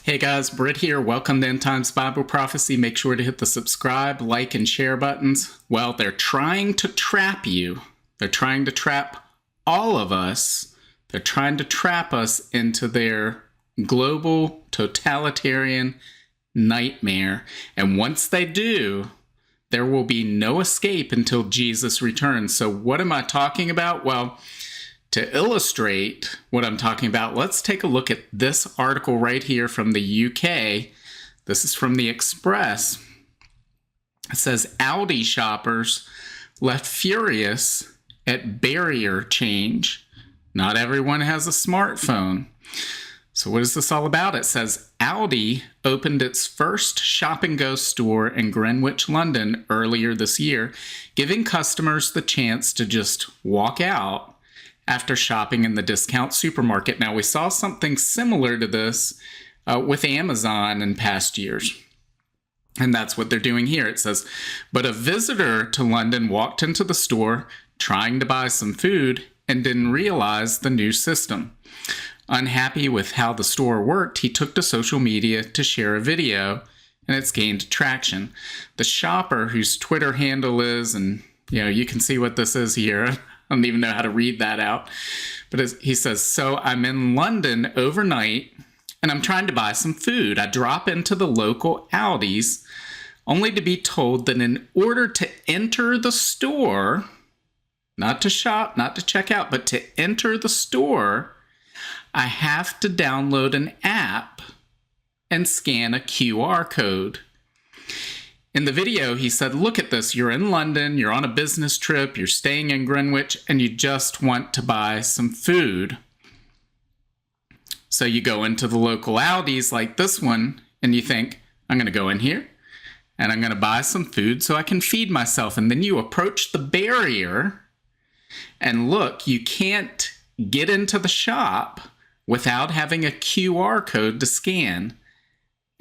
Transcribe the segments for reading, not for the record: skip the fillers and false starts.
Hey guys, Britt here. Welcome to End Times Bible Prophecy. Make sure to hit the subscribe, like, and share buttons. Well, they're trying to trap you. They're trying to trap all of us. They're trying to trap us into their global totalitarian nightmare. And once they do, there will be no escape until Jesus returns. So what am I talking about? Well, to illustrate what I'm talking about, let's take a look at this article right here from the UK. This is from the Express. It says, Aldi shoppers left furious at barrier change. Not everyone has a smartphone. So what is this all about? It says, Aldi opened its first Shop and Go store in Greenwich, London earlier this year, giving customers the chance to just walk out after shopping in the discount supermarket. Now, we saw something similar to this with Amazon in past years. And that's what they're doing here. It says, but a visitor to London walked into the store trying to buy some food and didn't realize the new system. Unhappy with how the store worked, he took to social media to share a video, and it's gained traction. The shopper, whose Twitter handle is, and you can see what this is here. I don't even know how to read that out. But he says, so I'm in London overnight and I'm trying to buy some food. I drop into the local Aldi's only to be told that in order to enter the store, not to shop, not to check out, but to enter the store, I have to download an app and scan a QR code. In the video, he said, look at this. You're in London, you're on a business trip, you're staying in Greenwich, and you just want to buy some food. So you go into the local Aldi's like this one, and you think, I'm going to go in here, and I'm going to buy some food so I can feed myself. And then you approach the barrier, and look, you can't get into the shop without having a QR code to scan.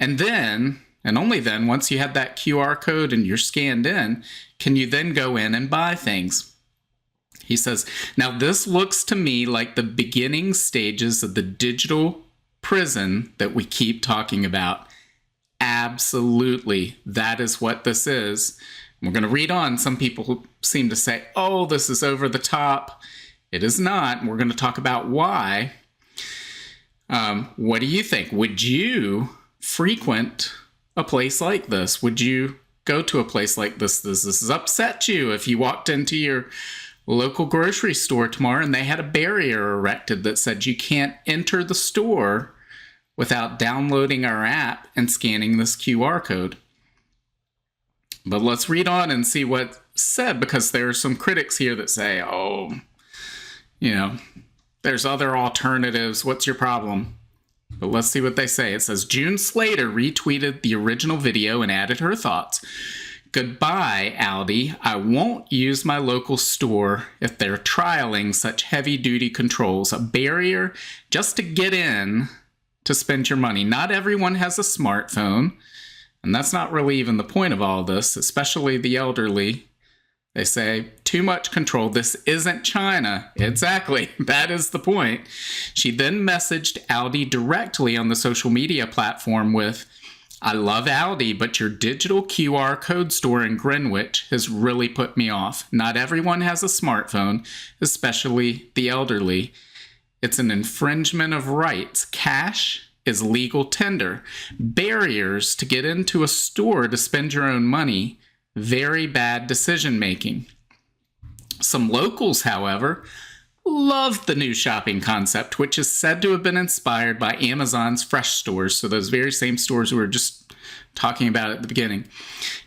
And then, and only then, once you have that QR code and you're scanned in, can you then go in and buy things. He says, now this looks to me like the beginning stages of the digital prison that we keep talking about. Absolutely, that is what this is. We're going to read on. Some people seem to say, oh, this is over the top. It is not, and we're going to talk about why. What do you think? Would you frequent a place like this? Would you go to a place like this? Does this upset you if you walked into your local grocery store tomorrow and they had a barrier erected that said you can't enter the store without downloading our app and scanning this QR code? But let's read on and see what's said, because there are some critics here that say, oh, there's other alternatives. What's your problem? But let's see what they say. It says, June Slater retweeted the original video and added her thoughts. Goodbye, Aldi. I won't use my local store if they're trialing such heavy-duty controls. A barrier just to get in to spend your money. Not everyone has a smartphone, and that's not really even the point of all this, especially the elderly. They say, too much control. This isn't China. Exactly. That is the point. She then messaged Aldi directly on the social media platform with, I love Aldi, but your digital QR code store in Greenwich has really put me off. Not everyone has a smartphone, especially the elderly. It's an infringement of rights. Cash is legal tender. Barriers to get into a store to spend your own money. Very bad decision making. Some locals, however, love the new shopping concept, which is said to have been inspired by Amazon's fresh stores. So those very same stores we were just talking about at the beginning.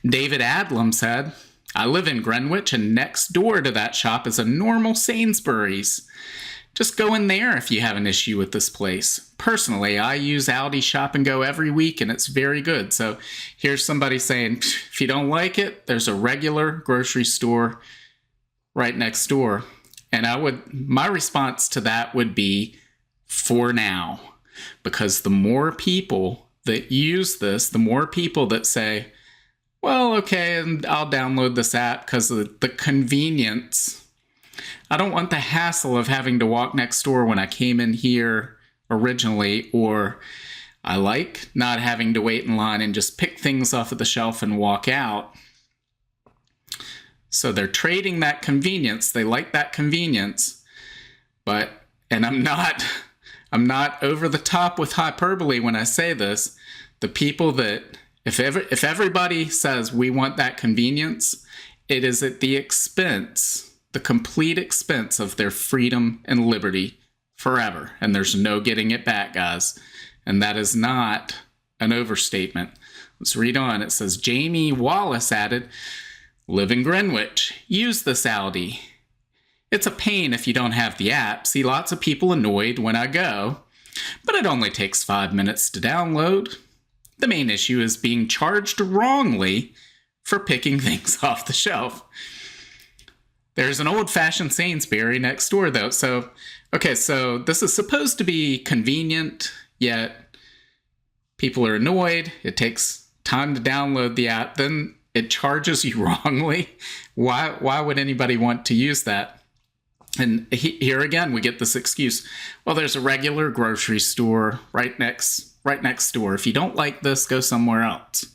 David Adlam said, I live in Greenwich, and next door to that shop is a normal Sainsbury's. Just go in there if you have an issue with this place. Personally, I use Aldi Shop and Go every week, and it's very good. So here's somebody saying, if you don't like it, there's a regular grocery store right next door. And my response to that would be, for now. Because the more people that use this, the more people that say, well, okay, and I'll download this app because of the convenience. I don't want the hassle of having to walk next door when I came in here originally, or I like not having to wait in line and just pick things off of the shelf and walk out. So they're trading that convenience. They like that convenience. And I'm not over the top with hyperbole when I say this. The people that, if everybody says we want that convenience, it is at the expense, the complete expense of their freedom and liberty forever. And there's no getting it back, guys. And that is not an overstatement. Let's read on. It says, Jamie Wallace added, live in Greenwich. Use this Audi. It's a pain if you don't have the app. See lots of people annoyed when I go. But it only takes 5 minutes to download. The main issue is being charged wrongly for picking things off the shelf. There's an old-fashioned Sainsbury next door, though. So this is supposed to be convenient, yet people are annoyed. It takes time to download the app. Then it charges you wrongly. Why would anybody want to use that? And here again, we get this excuse. Well, there's a regular grocery store right next door. If you don't like this, go somewhere else.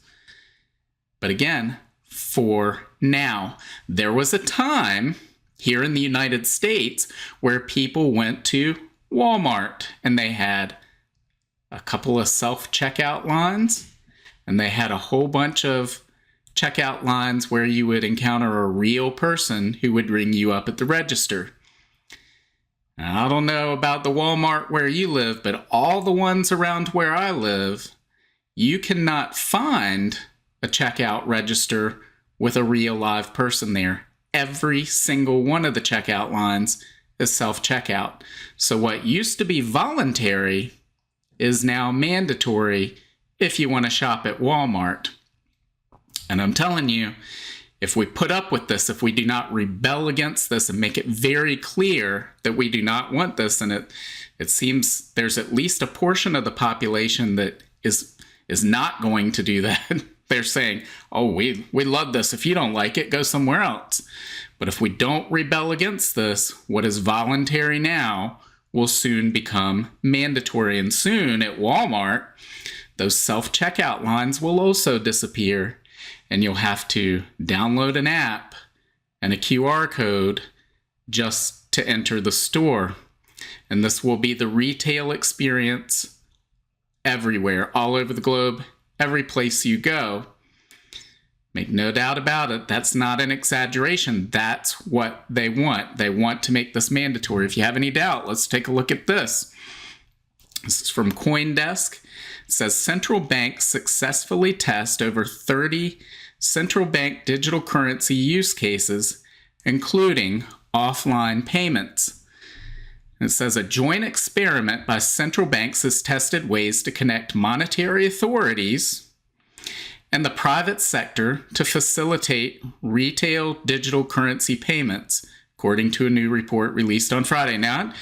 But again, for now, there was a time here in the United States where people went to Walmart and they had a couple of self-checkout lines and they had a whole bunch of checkout lines where you would encounter a real person who would ring you up at the register. Now, I don't know about the Walmart where you live, but all the ones around where I live, you cannot find a checkout register with a real live person there. Every single one of the checkout lines is self-checkout. So what used to be voluntary is now mandatory if you want to shop at Walmart. And I'm telling you, if we put up with this, if we do not rebel against this and make it very clear that we do not want this, and it seems there's at least a portion of the population that is not going to do that. They're saying, oh, we love this. If you don't like it, go somewhere else. But if we don't rebel against this, what is voluntary now will soon become mandatory. And soon at Walmart, those self-checkout lines will also disappear. And you'll have to download an app and a QR code just to enter the store. And this will be the retail experience everywhere, all over the globe, every place you go. Make no doubt about it, that's not an exaggeration. That's what they want. They want to make this mandatory. If you have any doubt, let's take a look at this. This is from CoinDesk. It says central banks successfully test over 30 central bank digital currency use cases, including offline payments. It says a joint experiment by central banks has tested ways to connect monetary authorities and the private sector to facilitate retail digital currency payments, according to a new report released on Friday. Now,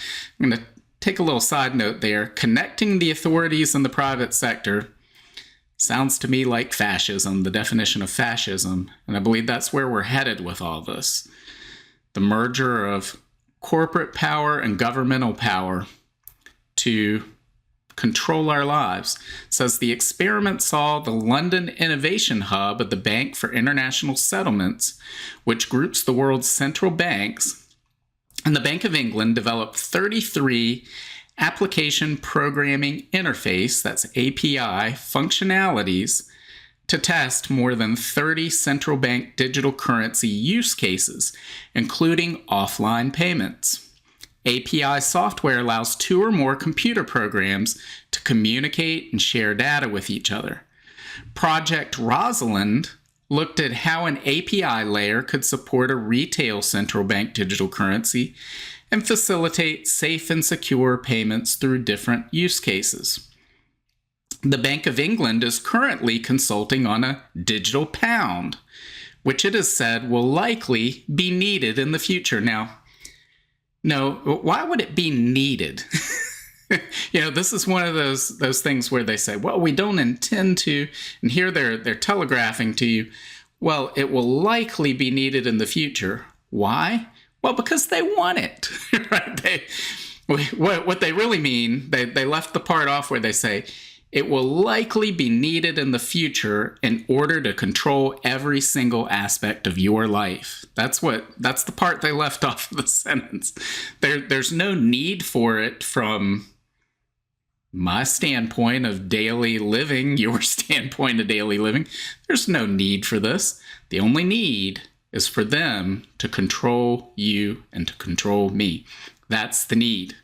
I'm going to take a little side note there. Connecting the authorities and the private sector sounds to me like fascism, the definition of fascism, and I believe that's where we're headed with all this. The merger of corporate power and governmental power to control our lives. It says the experiment saw the London Innovation Hub at the Bank for International Settlements, which groups the world's central banks, and the Bank of England developed 33 application programming interface, that's API, functionalities to test more than 30 central bank digital currency use cases, including offline payments. API software allows 2 or more computer programs to communicate and share data with each other. Project Rosalind looked at how an API layer could support a retail central bank digital currency and facilitate safe and secure payments through different use cases. The Bank of England is currently consulting on a digital pound, which it is said will likely be needed in the future. Now, no, why would it be needed? This is one of those things where they say, well, we don't intend to, and here they're telegraphing to you, well, it will likely be needed in the future. Why? Well, because they want it, right? What they really mean, they left the part off where they say, It will likely be needed in the future in order to control every single aspect of your life. That's the part they left off of the sentence. There's no need for it from my standpoint of daily living, your standpoint of daily living. There's no need for this. The only need is for them to control you and to control me. That's the need.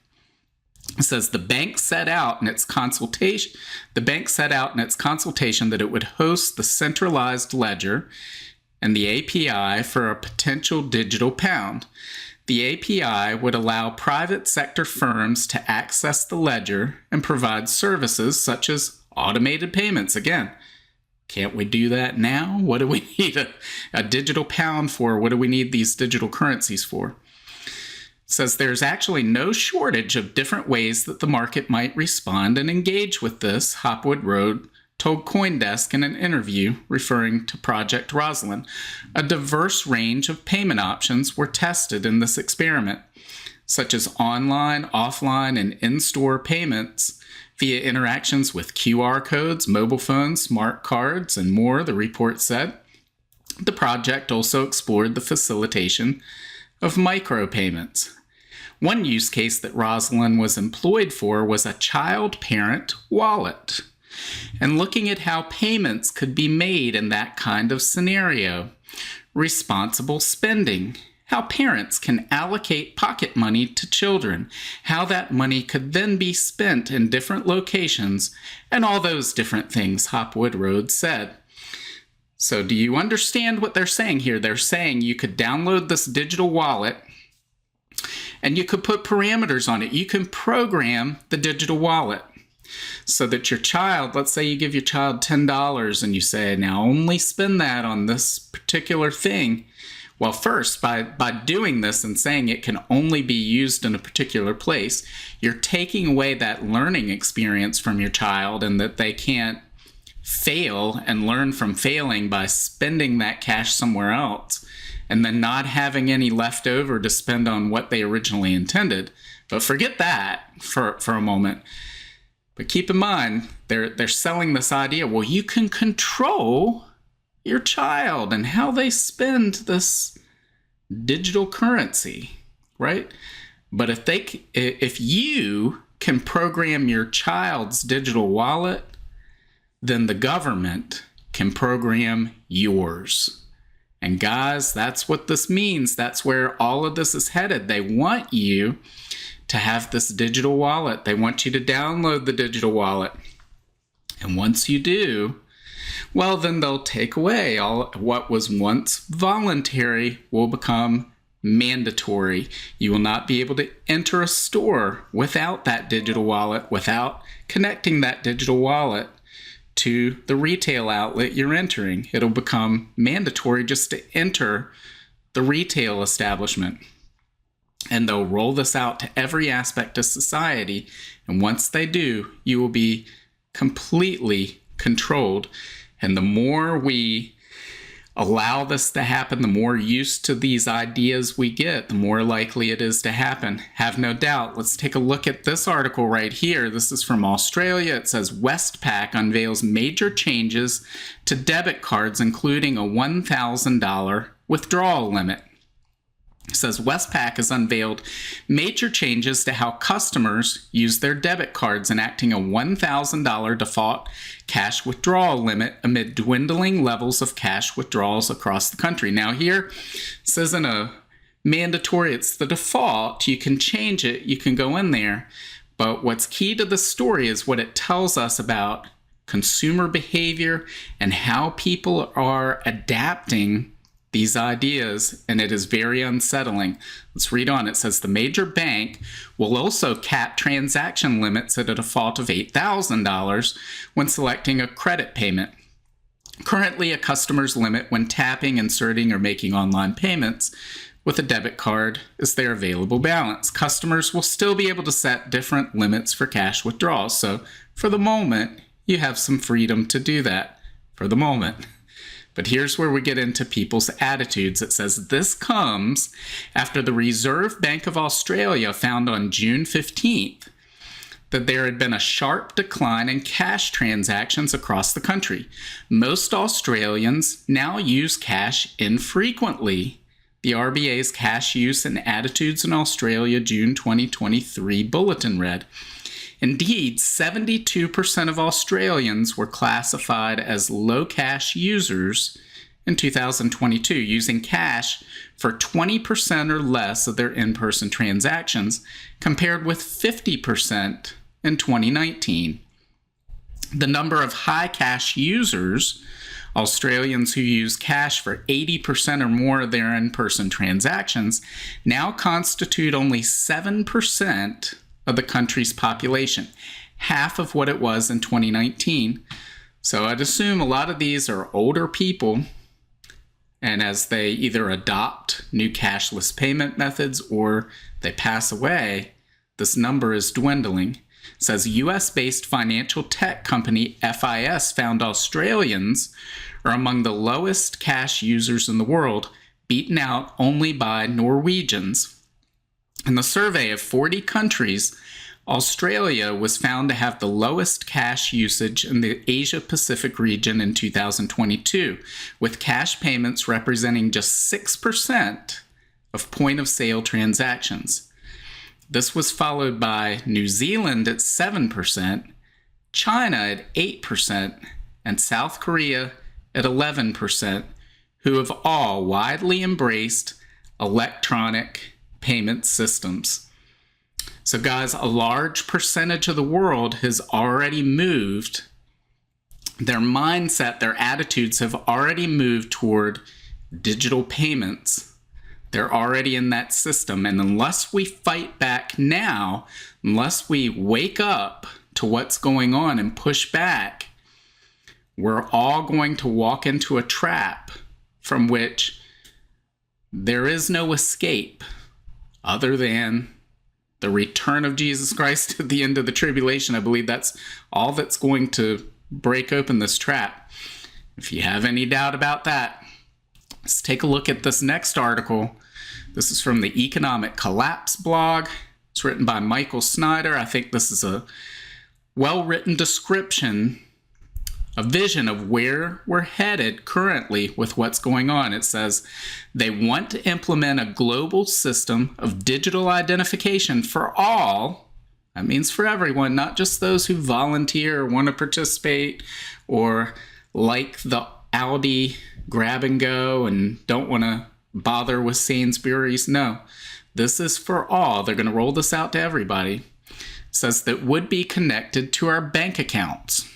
It says the bank set out in its consultation that it would host the centralized ledger and the API for a potential digital pound. The API would allow private sector firms to access the ledger and provide services such as automated payments. Again, can't we do that now? What do we need a digital pound for? What do we need these digital currencies for? It says there's actually no shortage of different ways that the market might respond and engage with this, Hopwood Road told CoinDesk in an interview referring to Project Rosalind. A diverse range of payment options were tested in this experiment, such as online, offline, and in-store payments via interactions with QR codes, mobile phones, smart cards, and more, the report said. The project also explored the facilitation of micropayments. One use case that Rosalind was employed for was a child-parent wallet, and looking at how payments could be made in that kind of scenario. Responsible spending, how parents can allocate pocket money to children, how that money could then be spent in different locations, and all those different things, Hopwood Road said. So do you understand what they're saying here? They're saying you could download this digital wallet and you could put parameters on it. You can program the digital wallet so that your child, let's say you give your child $10 and you say, now only spend that on this particular thing. Well, first, by doing this and saying it can only be used in a particular place, you're taking away that learning experience from your child and that they can't fail and learn from failing by spending that cash somewhere else and then not having any left over to spend on what they originally intended. But forget that for a moment. But keep in mind, they're selling this idea, well, you can control your child and how they spend this digital currency, right? But if you can program your child's digital wallet, then the government can program yours. And guys, that's what this means. That's where all of this is headed. They want you to have this digital wallet. They want you to download the digital wallet. And once you do, well, then they'll take away all what was once voluntary will become mandatory. You will not be able to enter a store without that digital wallet, without connecting that digital wallet to the retail outlet you're entering. It'll become mandatory just to enter the retail establishment. And they'll roll this out to every aspect of society. And once they do, you will be completely controlled. And the more we allow this to happen, the more used to these ideas we get, the more likely it is to happen. Have no doubt. Let's take a look at this article right here. This is from Australia. It says Westpac unveils major changes to debit cards, including a $1,000 withdrawal limit. It says Westpac has unveiled major changes to how customers use their debit cards, enacting a $1,000 default cash withdrawal limit amid dwindling levels of cash withdrawals across the country. Now here, this isn't a mandatory, it's the default. You can change it, you can go in there. But what's key to the story is what it tells us about consumer behavior and how people are adapting these ideas, and it is very unsettling. Let's read on. It says the major bank will also cap transaction limits at a default of $8,000 when selecting a credit payment. Currently, a customer's limit when tapping, inserting, or making online payments with a debit card is their available balance. Customers will still be able to set different limits for cash withdrawals. So for the moment, you have some freedom to do that for the moment. But here's where we get into people's attitudes. It says this comes after the Reserve Bank of Australia found on June 15th that there had been a sharp decline in cash transactions across the country. Most Australians now use cash infrequently. The RBA's Cash Use and Attitudes in Australia June 2023 bulletin read. Indeed, 72% of Australians were classified as low cash users in 2022, using cash for 20% or less of their in-person transactions, compared with 50% in 2019. The number of high cash users, Australians who use cash for 80% or more of their in-person transactions, now constitute only 7% of the country's population, half of what it was in 2019. So I'd assume a lot of these are older people, and as they either adopt new cashless payment methods or they pass away, this number is dwindling. It says US-based financial tech company FIS found Australians are among the lowest cash users in the world, beaten out only by Norwegians. In the survey of 40 countries, Australia was found to have the lowest cash usage in the Asia-Pacific region in 2022, with cash payments representing just 6% of point-of-sale transactions. This was followed by New Zealand at 7%, China at 8%, and South Korea at 11%, who have all widely embraced electronic payment systems. So guys, a large percentage of the world has already moved. Their mindset, their attitudes have already moved toward digital payments. They're already in that system. And unless we fight back now, unless we wake up to what's going on and push back, we're all going to walk into a trap from which there is no escape other than the return of Jesus Christ at the end of the tribulation. I believe that's all that's going to break open this trap. If you have any doubt about that, let's take a look at this next article. This is from the Economic Collapse blog. It's written by Michael Snyder. I think this is a well-written description, a vision of where we're headed currently with what's going on. It says they want to implement a global system of digital identification for all. That means for everyone, not just those who volunteer or want to participate or like the Aldi grab and go and don't want to bother with Sainsbury's. No, this is for all. They're going to roll this out to everybody. It says that would be connected to our bank accounts.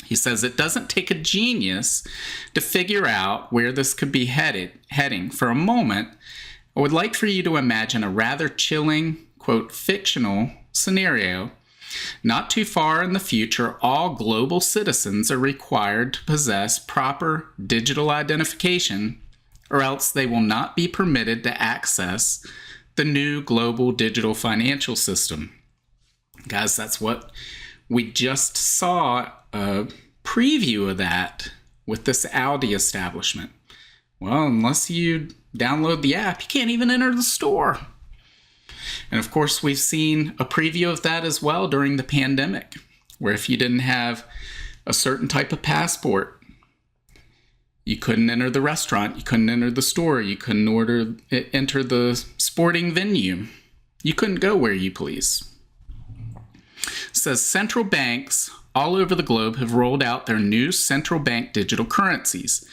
He says it doesn't take a genius to figure out where this could be heading. For a moment, I would like for you to imagine a rather chilling, quote, fictional scenario. Not too far in the future, all global citizens are required to possess proper digital identification, or else they will not be permitted to access the new global digital financial system. Guys, that's what we just saw a preview of that with this Aldi establishment. Well, unless you download the app, you can't even enter the store. And of course, we've seen a preview of that as well during the pandemic, where if you didn't have a certain type of passport, you couldn't enter the restaurant, you couldn't enter the store, you couldn't enter the sporting venue. You couldn't go where you please. It says central banks all over the globe have rolled out their new central bank digital currencies.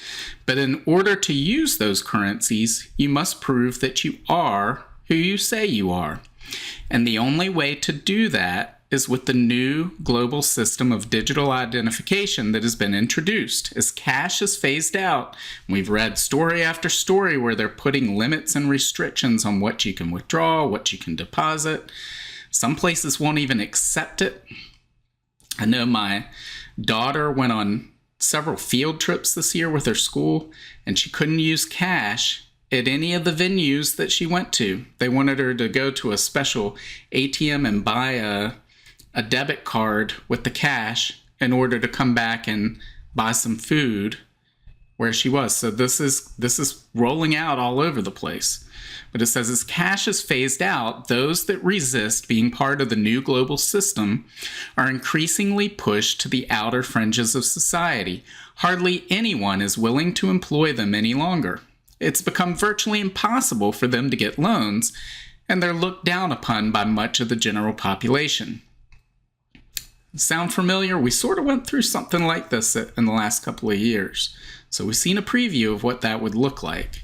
But in order to use those currencies, you must prove that you are who you say you are. And the only way to do that is with the new global system of digital identification that has been introduced. As cash is phased out, we've read story after story where they're putting limits and restrictions on what you can withdraw, what you can deposit. Some places won't even accept it. I know my daughter went on several field trips this year with her school, and she couldn't use cash at any of the venues that she went to. They wanted her to go to a special ATM and buy a debit card with the cash in order to come back and buy some food where she was. So this is rolling out all over the place. But it says, as cash is phased out, those that resist being part of the new global system are increasingly pushed to the outer fringes of society. Hardly anyone is willing to employ them any longer. It's become virtually impossible for them to get loans, and they're looked down upon by much of the general population. Sound familiar? We sort of went through something like this in the last couple of years. So we've seen a preview of what that would look like.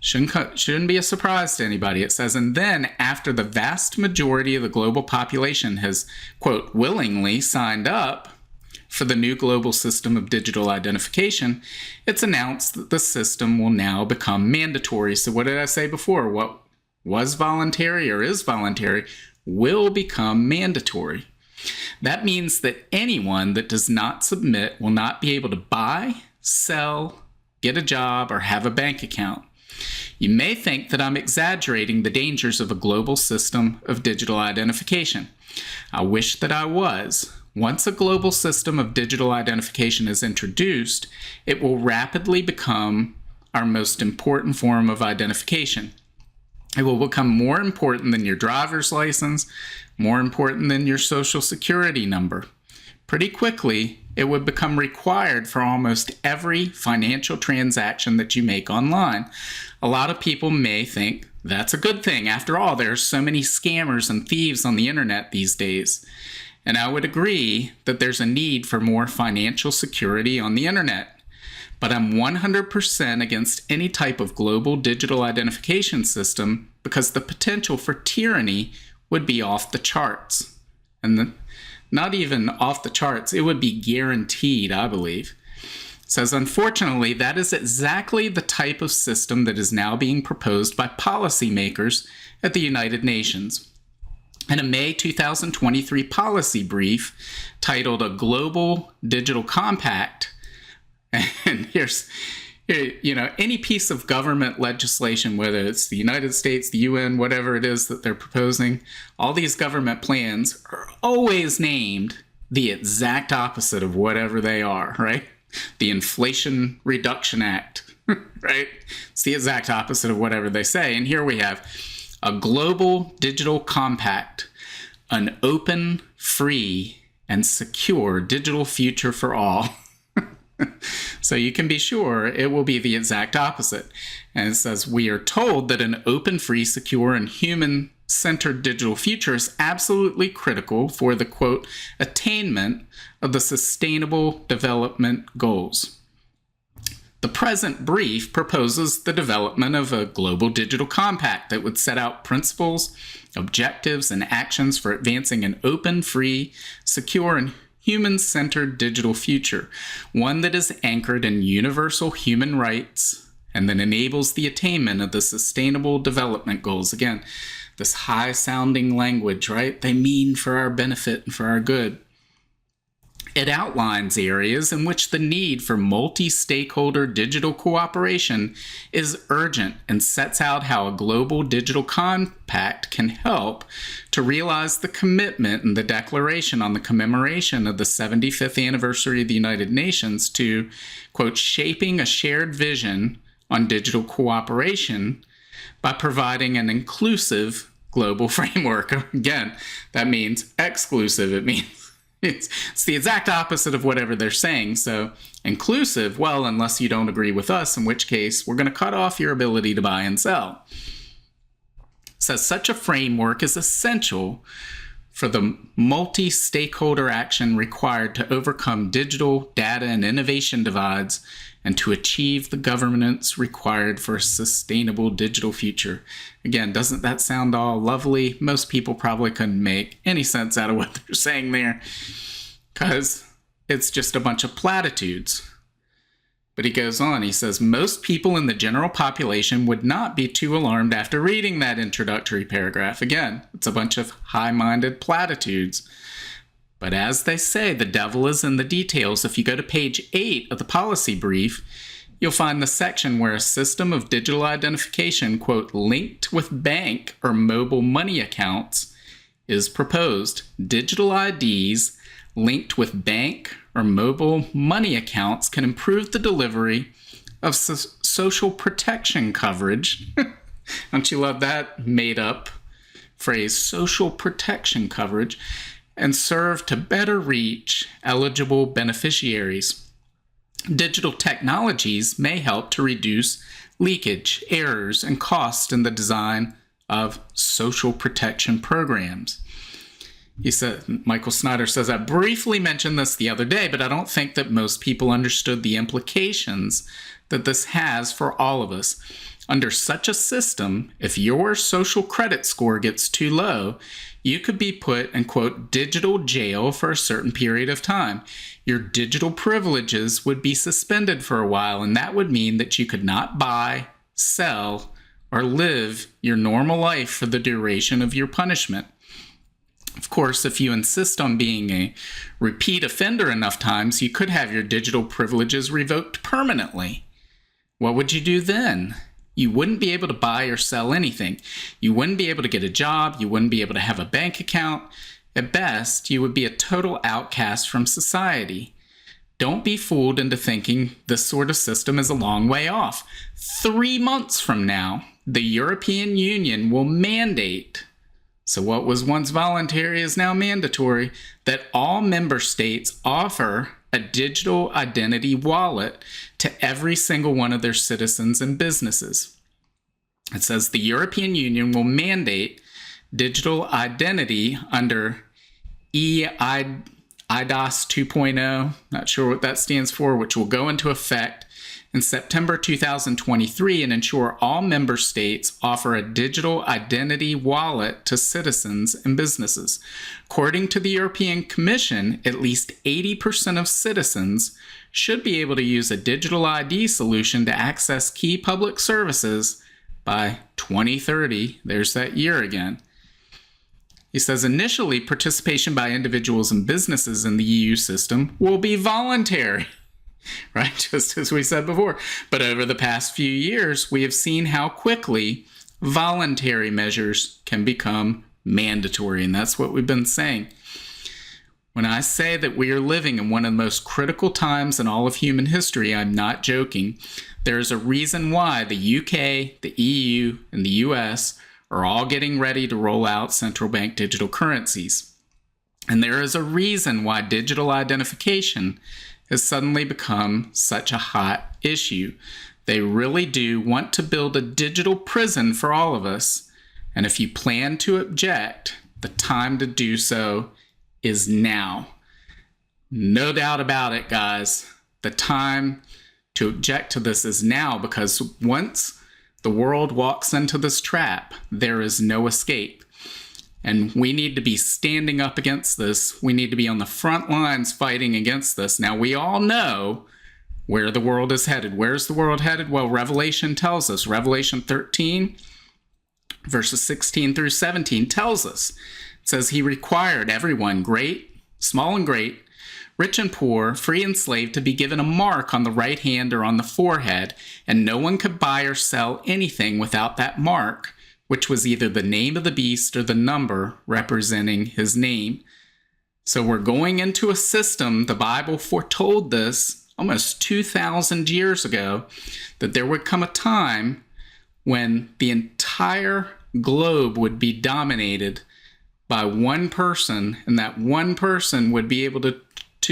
Shouldn't be a surprise to anybody. It says, and then after the vast majority of the global population has, quote, willingly signed up for the new global system of digital identification, it's announced that the system will now become mandatory. So what did I say before? What was voluntary or is voluntary will become mandatory. That means that anyone that does not submit will not be able to buy, sell, get a job, or have a bank account. You may think that I'm exaggerating the dangers of a global system of digital identification. I wish that I was. Once a global system of digital identification is introduced, it will rapidly become our most important form of identification. It will become more important than your driver's license, more important than your social security number. Pretty quickly, it would become required for almost every financial transaction that you make online. A lot of people may think that's a good thing. After all, there are so many scammers and thieves on the internet these days. And I would agree that there's a need for more financial security on the internet. But I'm 100% against any type of global digital identification system because the potential for tyranny would be off the charts. And not even off the charts, it would be guaranteed, I believe. It says, unfortunately, that is exactly the type of system that is now being proposed by policymakers at the United Nations. In a May 2023 policy brief titled A Global Digital Compact, and here's, any piece of government legislation, whether it's the United States, the UN, whatever it is that they're proposing, all these government plans are always named the exact opposite of whatever they are, right? The Inflation Reduction Act, right? It's the exact opposite of whatever they say. And here we have a global digital compact, an open, free, and secure digital future for all. So you can be sure it will be the exact opposite. And it says, we are told that an open, free, secure, and human-centered digital future is absolutely critical for the, quote, attainment of the Sustainable Development Goals. The present brief proposes the development of a global digital compact that would set out principles, objectives, and actions for advancing an open, free, secure, and human-centered digital future, one that is anchored in universal human rights and that enables the attainment of the Sustainable Development Goals. Again, this high-sounding language, right? They mean for our benefit and for our good. It outlines areas in which the need for multi-stakeholder digital cooperation is urgent and sets out how a global digital compact can help to realize the commitment in the Declaration on the commemoration of the 75th anniversary of the United Nations to, quote, shaping a shared vision on digital cooperation by providing an inclusive global framework. Again, that means exclusive. It means it's the exact opposite of whatever they're saying. So inclusive, well, unless you don't agree with us, in which case we're going to cut off your ability to buy and sell. So such a framework is essential for the multi-stakeholder action required to overcome digital, data, and innovation divides and to achieve the governance required for a sustainable digital future. Again, doesn't that sound all lovely? Most people probably couldn't make any sense out of what they're saying there because it's just a bunch of platitudes. But he goes on, he says, most people in the general population would not be too alarmed after reading that introductory paragraph. Again, it's a bunch of high-minded platitudes. But as they say, the devil is in the details. If you go to page 8 of the policy brief, you'll find the section where a system of digital identification, quote, linked with bank or mobile money accounts is proposed. Digital IDs linked with bank or mobile money accounts can improve the delivery of social protection coverage. Don't you love that made up phrase, social protection coverage, and serve to better reach eligible beneficiaries. Digital technologies may help to reduce leakage, errors, and costs in the design of social protection programs. He said, Michael Snyder says, I briefly mentioned this the other day, but I don't think that most people understood the implications that this has for all of us. Under such a system, if your social credit score gets too low, you could be put in, quote, digital jail for a certain period of time. Your digital privileges would be suspended for a while, and that would mean that you could not buy, sell, or live your normal life for the duration of your punishment. Of course, if you insist on being a repeat offender enough times, you could have your digital privileges revoked permanently. What would you do then? You wouldn't be able to buy or sell anything. You wouldn't be able to get a job. You wouldn't be able to have a bank account. At best, you would be a total outcast from society. Don't be fooled into thinking this sort of system is a long way off. 3 months from now, the European Union will mandate, so what was once voluntary is now mandatory, that all member states offer a digital identity wallet to every single one of their citizens and businesses. It says the European Union will mandate digital identity under EIDAS 2.0, not sure what that stands for, which will go into effect in September 2023 and ensure all member states offer a digital identity wallet to citizens and businesses. According to the European Commission, at least 80% of citizens should be able to use a digital ID solution to access key public services by 2030. There's that year again. He says initially participation by individuals and businesses in the EU system will be voluntary. Right, just as we said before. But over the past few years, we have seen how quickly voluntary measures can become mandatory, and that's what we've been saying. When I say that we are living in one of the most critical times in all of human history, I'm not joking. There is a reason why the UK, the EU, and the US are all getting ready to roll out central bank digital currencies. And there is a reason why digital identification has suddenly become such a hot issue. They really do want to build a digital prison for all of us. And if you plan to object, the time to do so is now. No doubt about it, guys. The time to object to this is now, because once the world walks into this trap, there is no escape. And we need to be standing up against this. We need to be on the front lines fighting against this. Now, we all know where the world is headed. Where's the world headed? Well, Revelation tells us. Revelation 13, verses 16 through 17 tells us. It says, he required everyone, great, small and great, rich and poor, free and slave, to be given a mark on the right hand or on the forehead, and no one could buy or sell anything without that mark, which was either the name of the beast or the number representing his name. So we're going into a system, the Bible foretold this almost 2,000 years ago, that there would come a time when the entire globe would be dominated by one person, and that one person would be able to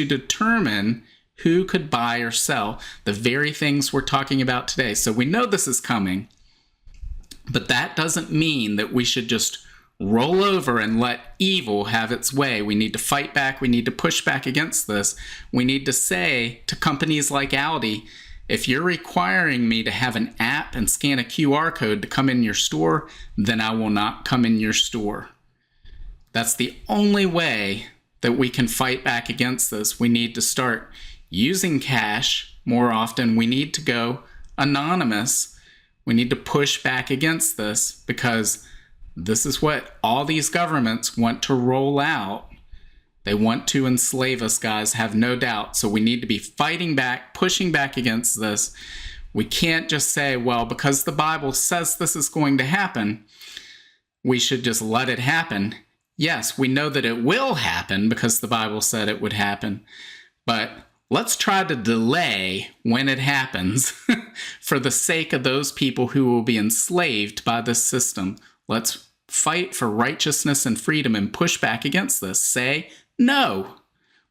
determine who could buy or sell the very things we're talking about today. So we know this is coming. But that doesn't mean that we should just roll over and let evil have its way. We need to fight back. We need to push back against this. We need to say to companies like Aldi, if you're requiring me to have an app and scan a QR code to come in your store, then I will not come in your store. That's the only way that we can fight back against this. We need to start using cash more often. We need to go anonymous. We need to push back against this, because this is what all these governments want to roll out. They want to enslave us, guys, have no doubt. So we need to be fighting back, pushing back against this. We can't just say, well, because the Bible says this is going to happen, we should just let it happen. yes, we know that it will happen because the Bible said it would happen, but let's try to delay when it happens for the sake of those people who will be enslaved by this system. Let's fight for righteousness and freedom and push back against this. Say no.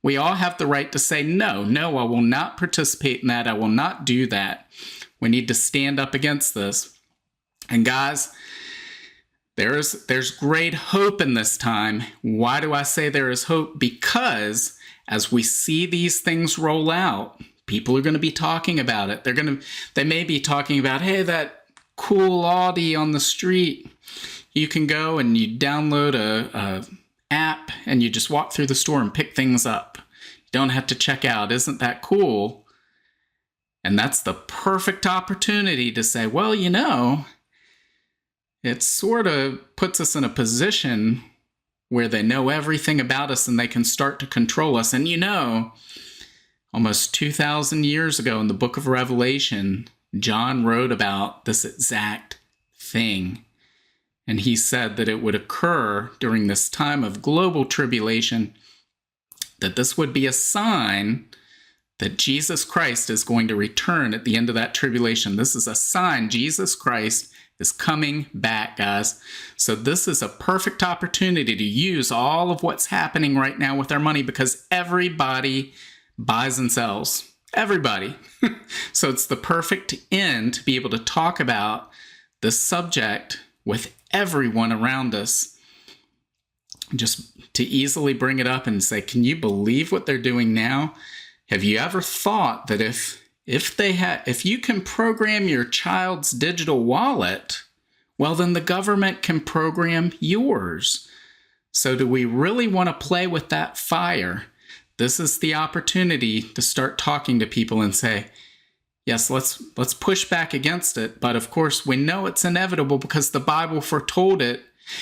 We all have the right to say no. No, I will not participate in that. I will not do that. We need to stand up against this. And guys, there's great hope in this time. Why do I say there is hope? Because as we see these things roll out, people are going to be talking about it. They may be talking about, hey, that cool Audi on the street. You can go and you download a app and you just walk through the store and pick things up. You don't have to check out. Isn't that cool? And that's the perfect opportunity to say, well, it sort of puts us in a position where they know everything about us and they can start to control us. And almost 2,000 years ago in the book of Revelation, John wrote about this exact thing. And he said that it would occur during this time of global tribulation, that this would be a sign that Jesus Christ is going to return at the end of that tribulation. This is a sign Jesus Christ is coming back, guys. So this is a perfect opportunity to use all of what's happening right now with our money, because everybody buys and sells. Everybody. So it's the perfect end to be able to talk about this subject with everyone around us. Just to easily bring it up and say, can you believe what they're doing now? Have you ever thought that if you can program your child's digital wallet, well, then the government can program yours. So do we really want to play with that fire? This is the opportunity to start talking to people and say, yes, let's push back against it. But of course, we know it's inevitable because the Bible foretold it.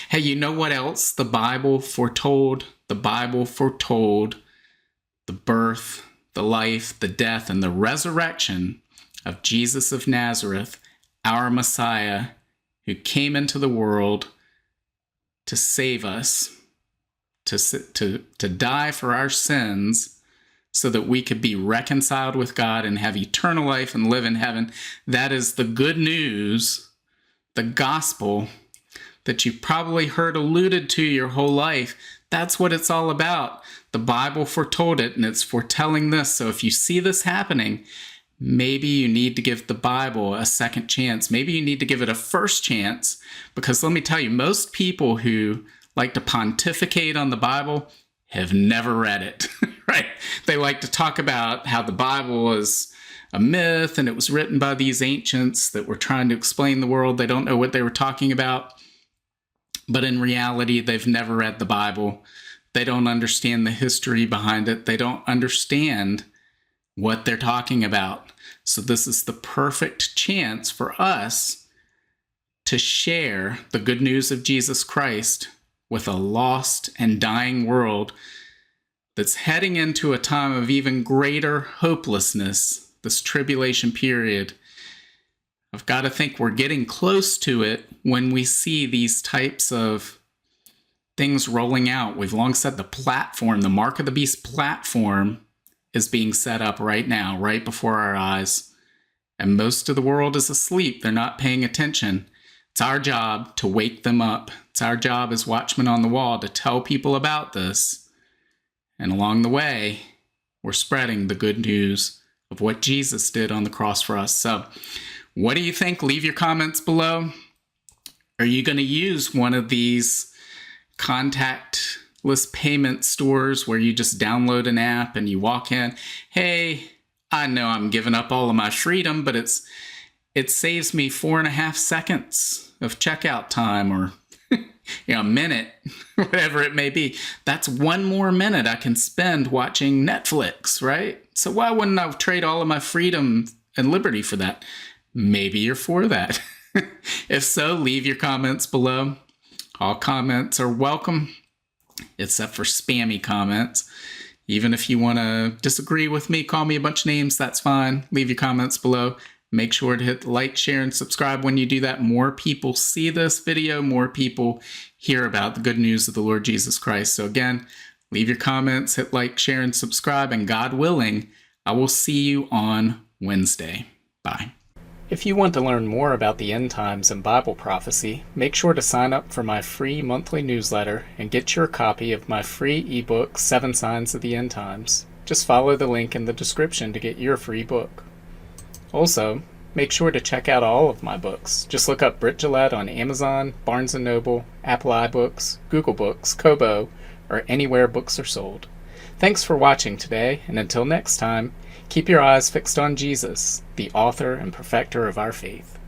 Hey, you know what else the Bible foretold? The Bible foretold the birth, the life, the death, and the resurrection of Jesus of Nazareth, our Messiah, who came into the world to save us, to die for our sins, so that we could be reconciled with God and have eternal life and live in heaven. That is the good news, the gospel that you've probably heard alluded to your whole life. That's what it's all about. The Bible foretold it, and it's foretelling this. So if you see this happening, maybe you need to give the Bible a second chance. Maybe you need to give it a first chance, because let me tell you, most people who like to pontificate on the Bible have never read it, right? They like to talk about how the Bible is a myth and it was written by these ancients that were trying to explain the world. They don't know what they were talking about. But in reality, they've never read the Bible. They don't understand the history behind it. They don't understand what they're talking about. So this is the perfect chance for us to share the good news of Jesus Christ with a lost and dying world that's heading into a time of even greater hopelessness, this tribulation period. I've got to think we're getting close to it when we see these types of things rolling out. We've long said the platform, the Mark of the Beast platform, is being set up right now, right before our eyes. And most of the world is asleep. They're not paying attention. It's our job to wake them up. It's our job as watchmen on the wall to tell people about this. And along the way, we're spreading the good news of what Jesus did on the cross for us. So, what do you think? Leave your comments below. Are you going to use one of these contactless payment stores where you just download an app and you walk in? Hey, I know I'm giving up all of my freedom, but it saves me 4.5 seconds of checkout time, or a minute, whatever it may be. That's one more minute I can spend watching Netflix, right? So why wouldn't I trade all of my freedom and liberty for that? Maybe you're for that. If so, leave your comments below. All comments are welcome, except for spammy comments. Even if you want to disagree with me, call me a bunch of names, that's fine. Leave your comments below. Make sure to hit the like, share, and subscribe. When you do that, more people see this video, more people hear about the good news of the Lord Jesus Christ. So again, leave your comments, hit like, share, and subscribe, and God willing, I will see you on Wednesday. Bye. If you want to learn more about the end times and Bible prophecy, make sure to sign up for my free monthly newsletter and get your copy of my free ebook, 7 Signs of the End Times. Just follow the link in the description to get your free book. Also, make sure to check out all of my books. Just look up Britt on Amazon, Barnes & Noble, Apple iBooks, Google Books, Kobo, or anywhere books are sold. Thanks for watching today, and until next time, keep your eyes fixed on Jesus, the author and perfecter of our faith.